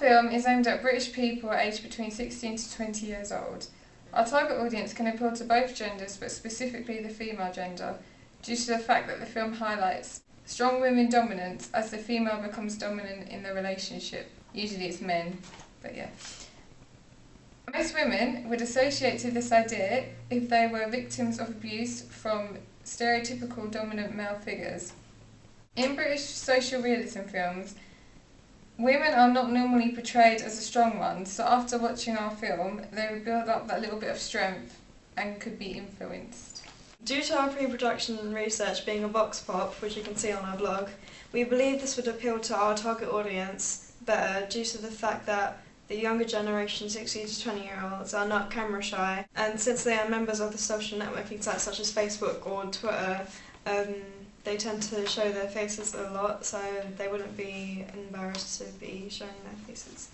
film is aimed at British people aged between 16 to 20 years old. Our target audience can appeal to both genders, but specifically the female gender, due to the fact that the film highlights strong women dominance as the female becomes dominant in the relationship. Usually it's men, but yeah. Most women would associate to this idea if they were victims of abuse from stereotypical dominant male figures. In British social realism films, women are not normally portrayed as the strong ones, so after watching our film, they would build up that little bit of strength and could be influenced. Due to our pre-production research being a vox pop, which you can see on our blog, we believe this would appeal to our target audience better due to the fact that the younger generation, 16 to 20-year-olds, are not camera shy, and since they are members of the social networking sites such as Facebook or Twitter, they tend to show their faces a lot, so they wouldn't be embarrassed to be showing their faces.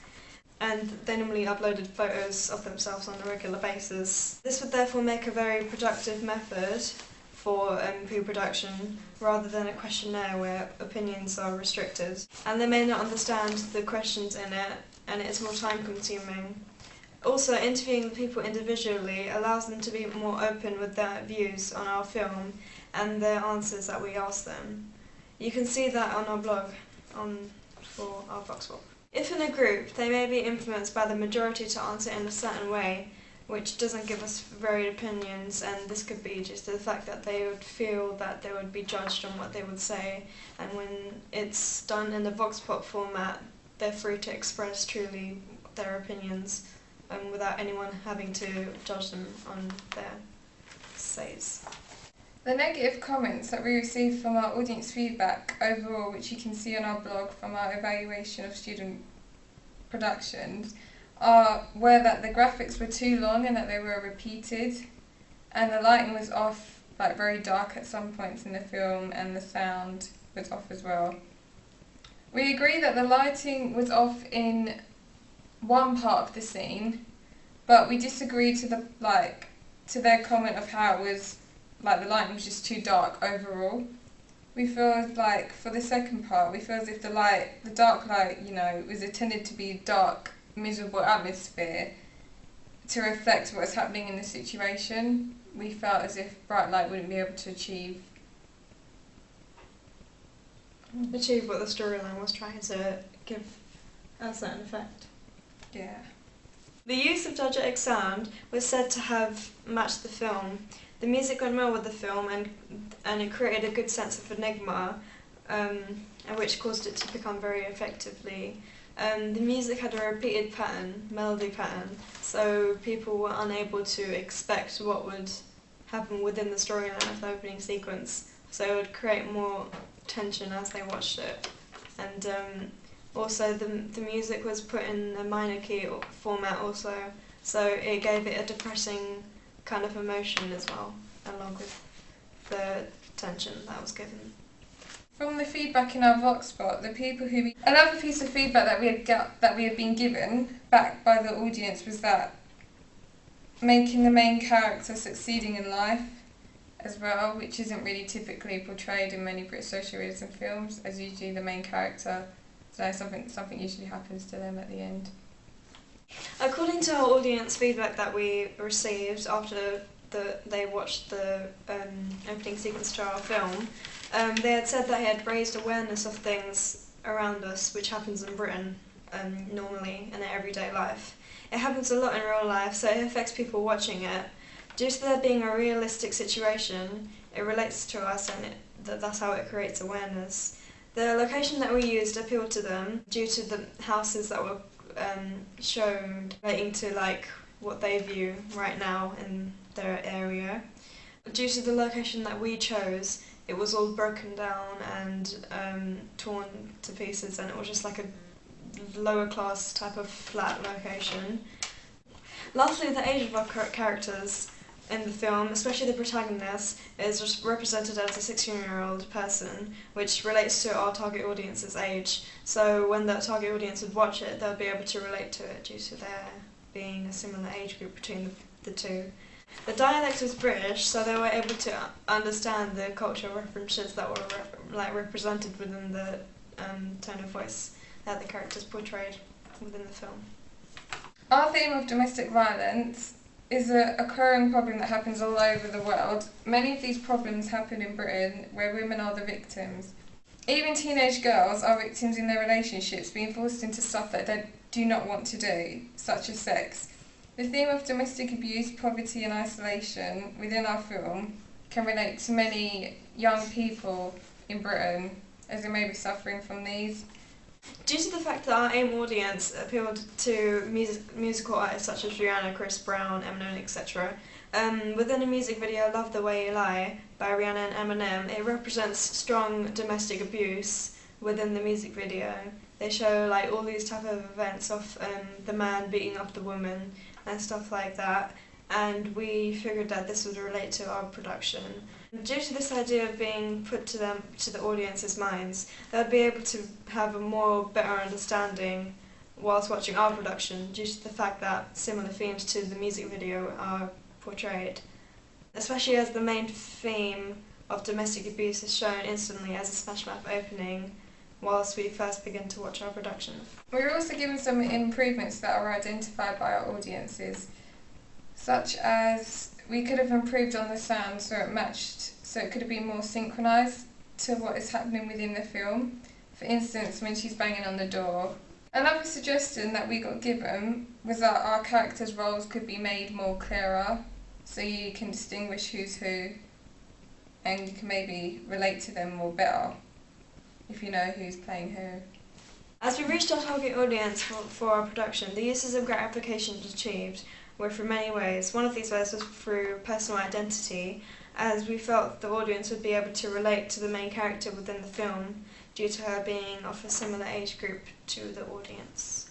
And they normally uploaded photos of themselves on a regular basis. This would therefore make a very productive method for pre-production, rather than a questionnaire where opinions are restricted. And they may not understand the questions in it, and it is more time-consuming. Also, interviewing the people individually allows them to be more open with their views on our film and the answers that we ask them. You can see that on our blog for our vox pop. If in a group, they may be influenced by the majority to answer in a certain way, which doesn't give us varied opinions, and this could be just the fact that they would feel that they would be judged on what they would say, and when it's done in the vox pop format, they're free to express truly their opinions without anyone having to judge them on their says. The negative comments that we received from our audience feedback overall, which you can see on our blog from our evaluation of student productions, were that the graphics were too long and that they were repeated, and the lighting was off, like very dark at some points in the film, and the sound was off as well. We agree that the lighting was off in one part of the scene, but we disagree to their comment of how it was like the lighting was just too dark overall. We feel like for the second part, we feel as if the dark light, was intended to be dark, miserable atmosphere to reflect what's happening in the situation. We felt as if bright light wouldn't be able to achieve what the storyline was trying to give a certain effect. Yeah. The use of diegetic sound was said to have matched the film. The music went well with the film, and it created a good sense of enigma, which caused it to become very effectively. The music had a repeated melody pattern, so people were unable to expect what would happen within the storyline of the opening sequence, so it would create more tension as they watched it. And also the music was put in a minor key format also, so it gave it a depressing kind of emotion as well, along with the tension that was given. From the feedback in our vox pop, another piece of feedback that we had been given back by the audience was that making the main character succeeding in life as well, which isn't really typically portrayed in many British social realism films, as usually the main character, something usually happens to them at the end. According to our audience feedback that we received after they watched the opening sequence to our film, they had said that it had raised awareness of things around us, which happens in Britain normally in their everyday life. It happens a lot in real life, so it affects people watching it. Due to there being a realistic situation, it relates to us, and that's how it creates awareness. The location that we used appealed to them due to the houses that were shown relating to what they view right now in their area. Due to the location that we chose, it was all broken down and torn to pieces, and it was just like a lower class type of flat location. Lastly, the age of our characters in the film, especially the protagonist, is just represented as a 16-year-old person, which relates to our target audience's age. So when the target audience would watch it, they'll be able to relate to it due to there being a similar age group between the two. The dialect was British, so they were able to understand the cultural references that were represented within the tone of voice that the characters portrayed. within the film. Our theme of domestic violence is a occurring problem that happens all over the world. Many of these problems happen in Britain, where women are the victims. Even teenage girls are victims in their relationships, being forced into stuff that they do not want to do, such as sex. The theme of domestic abuse, poverty and isolation within our film can relate to many young people in Britain, as they may be suffering from these. Due to the fact that our aim audience appealed to musical artists such as Rihanna, Chris Brown, Eminem, etc., within the music video Love the Way You Lie by Rihanna and Eminem, it represents strong domestic abuse within the music video. They show like all these type of events of the man beating up the woman and stuff like that, and we figured that this would relate to our production. Due to this idea of being put to the audience's minds, they'll be able to have a more better understanding whilst watching our production, due to the fact that similar themes to the music video are portrayed, especially as the main theme of domestic abuse is shown instantly as a smash map opening whilst we first begin to watch our production. We were also given some improvements that are identified by our audiences, such as we could have improved on the sound so it could have been more synchronised to what is happening within the film. For instance, when she's banging on the door. Another suggestion that we got given was that our characters' roles could be made more clearer, so you can distinguish who's who, and you can maybe relate to them more better if you know who's playing who. As we reached our target audience for our production, the uses of gratification achieved were through many ways. One of these ways was through personal identity, as we felt the audience would be able to relate to the main character within the film due to her being of a similar age group to the audience.